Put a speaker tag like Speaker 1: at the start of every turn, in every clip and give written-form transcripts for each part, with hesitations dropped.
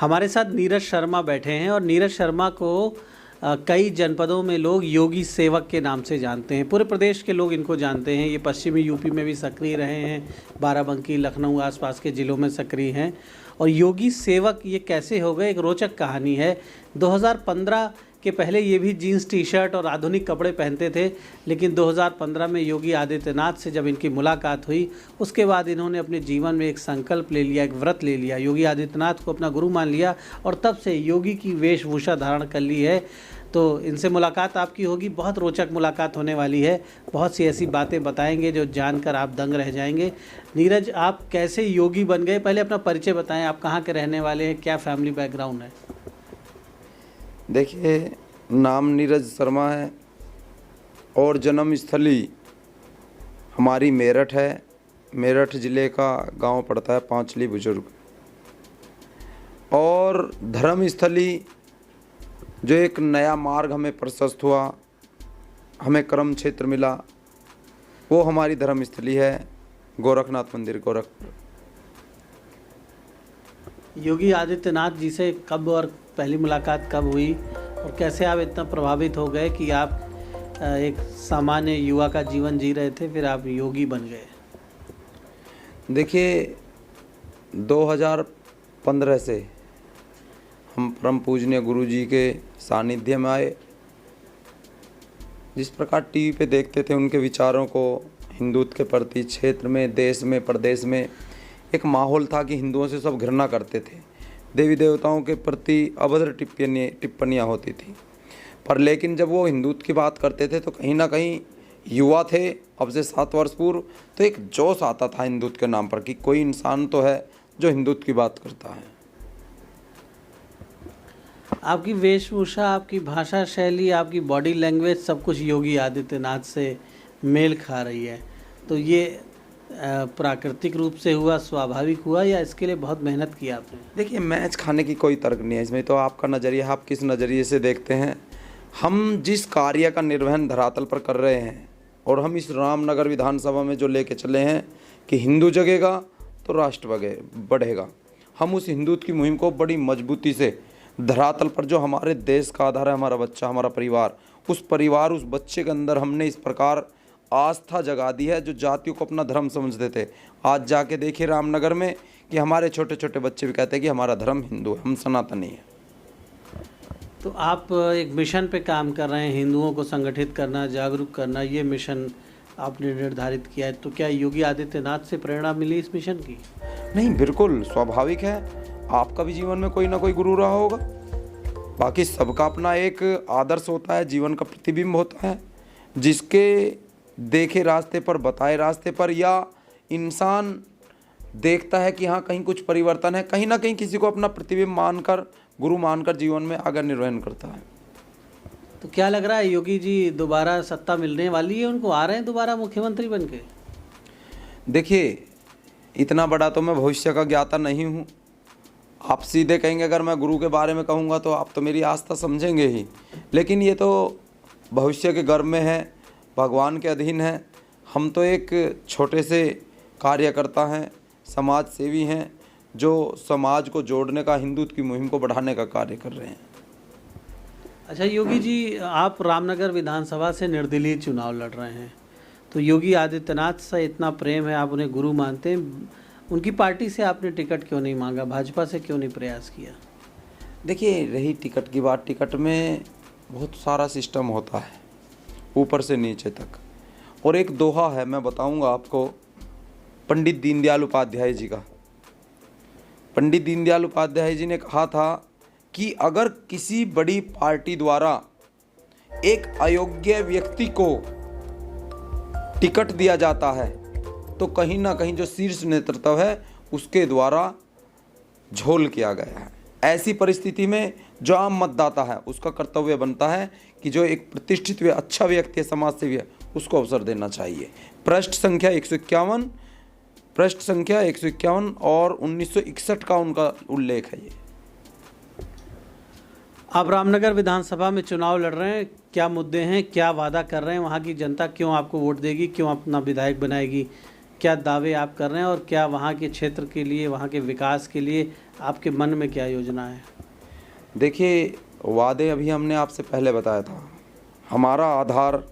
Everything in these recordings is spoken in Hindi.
Speaker 1: हमारे साथ नीरज शर्मा बैठे हैं और नीरज शर्मा को कई जनपदों में लोग योगी सेवक के नाम से जानते हैं। पूरे प्रदेश के लोग इनको जानते हैं। ये पश्चिमी यूपी में भी सक्रिय रहे हैं, बाराबंकी, लखनऊ आसपास के ज़िलों में सक्रिय हैं। और योगी सेवक ये कैसे हो गए, एक रोचक कहानी है। 2015 के पहले ये भी जीन्स टी शर्ट और आधुनिक कपड़े पहनते थे, लेकिन 2015 में योगी आदित्यनाथ से जब इनकी मुलाकात हुई, उसके बाद इन्होंने अपने जीवन में एक संकल्प ले लिया, एक व्रत ले लिया, योगी आदित्यनाथ को अपना गुरु मान लिया और तब से योगी की वेशभूषा धारण कर ली है। तो इनसे मुलाकात आपकी होगी, बहुत रोचक मुलाकात होने वाली है। बहुत सी ऐसी बातें बताएंगे जो जानकर आप दंग रह जाएंगे। नीरज, आप कैसे योगी बन गए, पहले अपना परिचय बताएं। आप कहाँ के रहने वाले हैं, क्या फैमिली बैकग्राउंड है?
Speaker 2: देखिए, नाम नीरज शर्मा है और जन्म स्थली हमारी मेरठ है। मेरठ ज़िले का गांव पड़ता है पांचली बुजुर्ग। और धर्म स्थली जो एक नया मार्ग हमें प्रशस्त हुआ, हमें कर्म क्षेत्र मिला, वो हमारी धर्म स्थली है गोरखनाथ मंदिर, गोरखपुर।
Speaker 1: योगी आदित्यनाथ जी से कब और पहली मुलाकात कब हुई और कैसे आप इतना प्रभावित हो गए कि आप एक सामान्य युवा का जीवन जी रहे थे, फिर आप योगी बन गए?
Speaker 2: देखिए, 2015 से हम परम पूजनीय गुरु जी के सानिध्य में आए। जिस प्रकार टीवी पे देखते थे उनके विचारों को, हिंदुत्व के प्रति क्षेत्र में, देश में, प्रदेश में एक माहौल था कि हिंदुओं से सब घृणा करते थे, देवी देवताओं के प्रति अभद्र टिप्पणियाँ होती थी। पर लेकिन जब वो हिंदुत्व की बात करते थे तो कहीं ना कहीं युवा थे, अब से 7 वर्ष पूर्व, तो एक जोश आता था हिंदुत्व के नाम पर कि कोई इंसान तो है जो हिंदुत्व की बात करता है।
Speaker 1: आपकी वेशभूषा, आपकी भाषा शैली, आपकी बॉडी लैंग्वेज सब कुछ योगी आदित्यनाथ से मेल खा रही है। तो ये प्राकृतिक रूप से हुआ, स्वाभाविक हुआ, या इसके लिए बहुत मेहनत की आपने?
Speaker 2: देखिए, मैच खाने की कोई तर्क नहीं है इसमें, तो आपका नज़रिया, आप किस नज़रिए से देखते हैं। हम जिस कार्य का निर्वहन धरातल पर कर रहे हैं और हम इस रामनगर विधानसभा में जो लेके चले हैं कि हिंदू जगेगा तो राष्ट्र बढ़ेगा, हम उस हिंदुत्व की मुहिम को बड़ी मजबूती से धरातल पर, जो हमारे देश का आधार है, हमारा बच्चा, हमारा परिवार, उस बच्चे के अंदर हमने इस प्रकार आस्था जगा दी है जो जातियों को अपना धर्म समझते थे। आज जाके देखिए रामनगर में कि हमारे छोटे छोटे बच्चे भी कहते हैं कि हमारा धर्म हिंदू है, हम सनातनी है।
Speaker 1: तो आप एक मिशन पे काम कर रहे हैं, हिंदुओं को संगठित करना, जागरूक करना, ये मिशन आपने निर्धारित किया है। तो क्या योगी आदित्यनाथ से प्रेरणा मिली इस मिशन की?
Speaker 2: नहीं, बिल्कुल स्वाभाविक है। आपका भी जीवन में कोई ना कोई गुरु रहा होगा। बाकी सबका अपना एक आदर्श होता है, जीवन का प्रतिबिंब होता है, जिसके देखे रास्ते पर, बताए रास्ते पर, या इंसान देखता है कि हाँ कहीं कुछ परिवर्तन है, कहीं ना कहीं किसी को अपना प्रतिबिंब मानकर, गुरु मानकर जीवन में आगे निर्वहन करता है।
Speaker 1: तो क्या लग रहा है, योगी जी दोबारा सत्ता मिलने वाली है उनको? आ रहे हैं दोबारा मुख्यमंत्री बन के?
Speaker 2: देखिए, इतना बड़ा तो मैं भविष्य का ज्ञाता नहीं हूँ। आप सीधे कहेंगे, अगर मैं गुरु के बारे में कहूँगा तो आप तो मेरी आस्था समझेंगे ही, लेकिन ये तो भविष्य के गर्भ में है, भगवान के अधीन है। हम तो एक छोटे से कार्यकर्ता हैं, समाज सेवी हैं, जो समाज को जोड़ने का, हिंदुत्व की मुहिम को बढ़ाने का कार्य कर रहे हैं।
Speaker 1: अच्छा योगी जी, आप रामनगर विधानसभा से निर्दलीय चुनाव लड़ रहे हैं, तो योगी आदित्यनाथ से इतना प्रेम है, आप उन्हें गुरु मानते हैं, उनकी पार्टी से आपने टिकट क्यों नहीं मांगा, भाजपा से क्यों नहीं प्रयास किया?
Speaker 2: देखिए, रही टिकट की बात, टिकट में बहुत सारा सिस्टम होता है, ऊपर से नीचे तक। और एक दोहा है, मैं बताऊंगा आपको, पंडित दीनदयाल उपाध्याय जी का। पंडित दीनदयाल उपाध्याय जी ने कहा था कि अगर किसी बड़ी पार्टी द्वारा एक अयोग्य व्यक्ति को टिकट दिया जाता है तो कहीं ना कहीं जो शीर्ष नेतृत्व है उसके द्वारा झोल किया गया है। ऐसी परिस्थिति में जो आम मतदाता है उसका कर्तव्य बनता है कि जो एक प्रतिष्ठित अच्छा व्यक्ति है, समाज सेवी है, उसको अवसर देना चाहिए। पृष्ठ संख्या 151 और 1961 का उनका उल्लेख है। ये
Speaker 1: आप रामनगर विधानसभा में चुनाव लड़ रहे हैं, क्या मुद्दे हैं, क्या वादा कर रहे हैं, वहाँ की जनता क्यों आपको वोट देगी, क्यों अपना विधायक बनाएगी, क्या दावे आप कर रहे हैं और क्या वहाँ के क्षेत्र के लिए, वहाँ के विकास के लिए आपके मन में क्या योजना है?
Speaker 2: देखिए, वादे अभी हमने आपसे पहले बताया था। हमारा आधार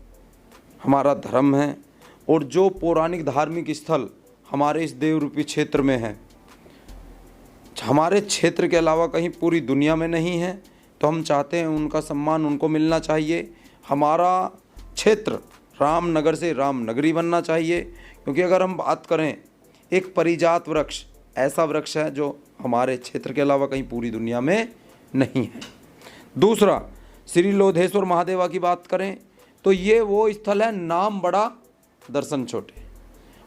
Speaker 2: हमारा धर्म है, और जो पौराणिक धार्मिक स्थल हमारे इस देवरूपी क्षेत्र में है, हमारे क्षेत्र के अलावा कहीं पूरी दुनिया में नहीं है, तो हम चाहते हैं उनका सम्मान उनको मिलना चाहिए। हमारा क्षेत्र रामनगर से रामनगरी बनना चाहिए, क्योंकि अगर हम बात करें, एक परिजात वृक्ष ऐसा वृक्ष है जो हमारे क्षेत्र के अलावा कहीं पूरी दुनिया में नहीं है। दूसरा, श्री लोधेश्वर महादेवा की बात करें तो ये वो स्थल है, नाम बड़ा दर्शन छोटे।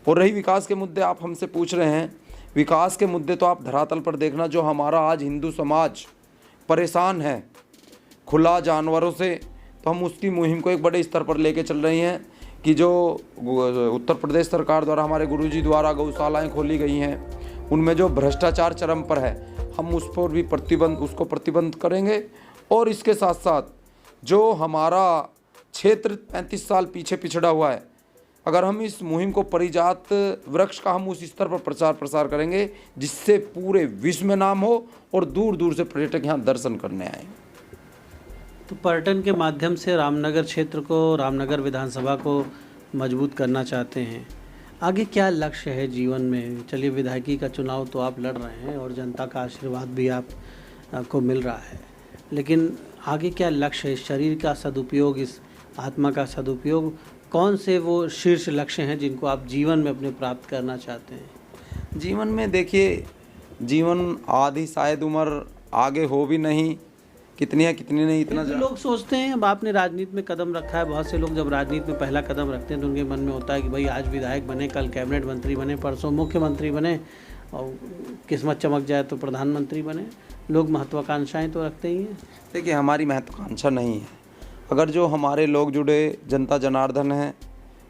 Speaker 2: और रही विकास के मुद्दे, आप हमसे पूछ रहे हैं, विकास के मुद्दे तो आप धरातल पर देखना, जो हमारा आज हिंदू समाज परेशान है खुला जानवरों से, तो हम उसकी मुहिम को एक बड़े स्तर पर लेके चल रहे हैं कि जो उत्तर प्रदेश सरकार द्वारा हमारे गुरुजी द्वारा गौशालाएं खोली गई हैं, उनमें जो भ्रष्टाचार चरम पर है, हम उस पर भी प्रतिबंध करेंगे। और इसके साथ साथ जो हमारा क्षेत्र 35 साल पीछे पिछड़ा हुआ है, अगर हम इस मुहिम को परिजात वृक्ष का हम उस स्तर पर प्रचार प्रसार करेंगे जिससे पूरे विश्व में नाम हो और दूर दूर से पर्यटक यहाँ दर्शन करने आए।
Speaker 1: तो पर्यटन के माध्यम से रामनगर क्षेत्र को, रामनगर विधानसभा को मजबूत करना चाहते हैं। आगे क्या लक्ष्य है जीवन में? चलिए, विधायकी का चुनाव तो आप लड़ रहे हैं और जनता का आशीर्वाद भी आपको मिल रहा है, लेकिन आगे क्या लक्ष्य है? शरीर का सदुपयोग, इस आत्मा का सदुपयोग, कौन से वो शीर्ष लक्ष्य हैं जिनको आप जीवन में अपने प्राप्त करना चाहते हैं?
Speaker 2: जीवन में देखिए, जीवन आधी शायद उम्र आगे हो भी नहीं, कितनी है कितनी नहीं, इतना
Speaker 1: लोग सोचते हैं। अब आपने राजनीति में कदम रखा है, बहुत से लोग जब राजनीति में पहला कदम रखते हैं तो उनके मन में होता है कि भाई आज विधायक बने, कल कैबिनेट मंत्री बने, परसों मुख्यमंत्री बने, और किस्मत चमक जाए तो प्रधानमंत्री बने। लोग महत्वाकांक्षाएं तो रखते ही हैं।
Speaker 2: देखिए, हमारी महत्वाकांक्षा नहीं है। अगर जो हमारे लोग जुड़े जनता जनार्दन हैं,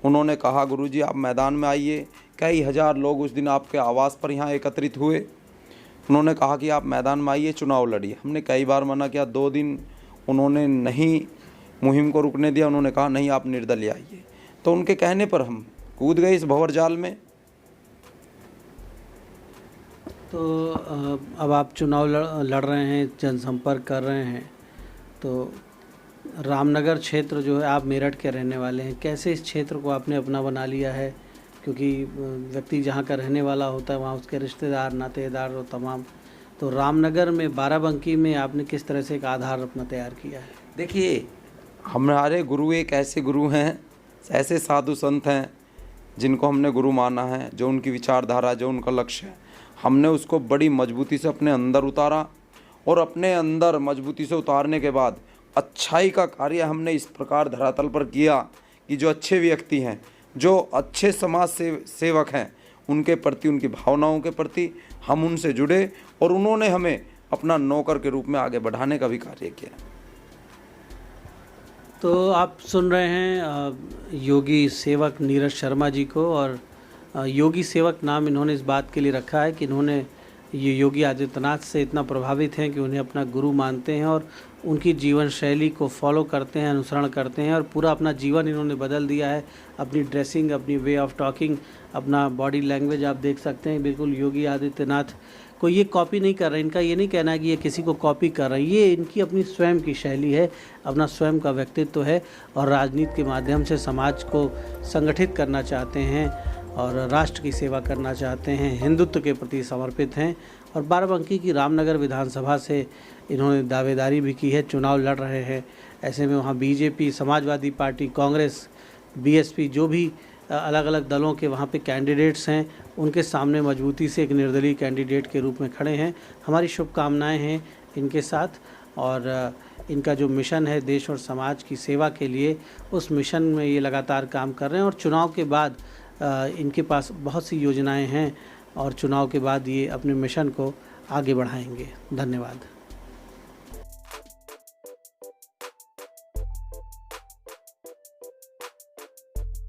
Speaker 2: उन्होंने कहा गुरुजी आप मैदान में आइए, कई हज़ार लोग उस दिन आपके आवास पर यहाँ एकत्रित हुए, उन्होंने कहा कि आप मैदान में आइए, चुनाव लड़िए। हमने कई बार मना किया, 2 दिन उन्होंने नहीं मुहिम को रुकने दिया, उन्होंने कहा नहीं आप निर्दलीय आइए। तो उनके कहने पर हम कूद गए इस भंवर जाल में।
Speaker 1: तो अब आप चुनाव लड़ रहे हैं, जनसंपर्क कर रहे हैं, तो रामनगर क्षेत्र जो है, आप मेरठ के रहने वाले हैं, कैसे इस क्षेत्र को आपने अपना बना लिया है? क्योंकि व्यक्ति जहाँ का रहने वाला होता है वहाँ उसके रिश्तेदार, नातेदार और तमाम, तो रामनगर में, बाराबंकी में आपने किस तरह से एक आधार अपना तैयार किया है?
Speaker 2: देखिए, हमारे गुरु एक ऐसे गुरु हैं, ऐसे साधु संत हैं जिनको हमने गुरु माना है, जो उनकी विचारधारा, जो उनका लक्ष्य है, हमने उसको बड़ी मजबूती से अपने अंदर उतारा। और अपने अंदर मजबूती से उतारने के बाद अच्छाई का कार्य हमने इस प्रकार धरातल पर किया कि जो अच्छे व्यक्ति हैं, जो अच्छे समाज सेवक हैं, उनके प्रति, उनकी भावनाओं के प्रति हम उनसे जुड़े और उन्होंने हमें अपना नौकर के रूप में आगे बढ़ाने का भी कार्य किया।
Speaker 1: तो आप सुन रहे हैं योगी सेवक नीरज शर्मा जी को, और योगी सेवक नाम इन्होंने इस बात के लिए रखा है कि इन्होंने ये योगी आदित्यनाथ से इतना प्रभावित हैं कि उन्हें अपना गुरु मानते हैं और उनकी जीवन शैली को फॉलो करते हैं, अनुसरण करते हैं, और पूरा अपना जीवन इन्होंने बदल दिया है। अपनी ड्रेसिंग, अपनी वे ऑफ टॉकिंग, अपना बॉडी लैंग्वेज आप देख सकते हैं, बिल्कुल योगी आदित्यनाथ को ये कॉपी नहीं कर रहे। इनका ये नहीं कहना है कि ये किसी को कॉपी कर रहे हैं, ये इनकी अपनी स्वयं की शैली है, अपना स्वयं का व्यक्तित्व है, और राजनीति के माध्यम से समाज को संगठित करना चाहते हैं और राष्ट्र की सेवा करना चाहते हैं, हिंदुत्व के प्रति समर्पित हैं। और बाराबंकी की रामनगर विधानसभा से इन्होंने दावेदारी भी की है, चुनाव लड़ रहे हैं। ऐसे में वहाँ BJP, Samajwadi party, Congress, BSP, जो भी अलग अलग दलों के वहाँ पे कैंडिडेट्स हैं, उनके सामने मजबूती से एक निर्दलीय कैंडिडेट के रूप में खड़े हैं। हमारी शुभकामनाएं हैं इनके साथ, और इनका जो मिशन है देश और समाज की सेवा के लिए, उस मिशन में ये लगातार काम कर रहे हैं। और चुनाव के बाद इनके पास बहुत सी योजनाएं हैं, और चुनाव के बाद ये अपने मिशन को आगे बढ़ाएंगे। धन्यवाद।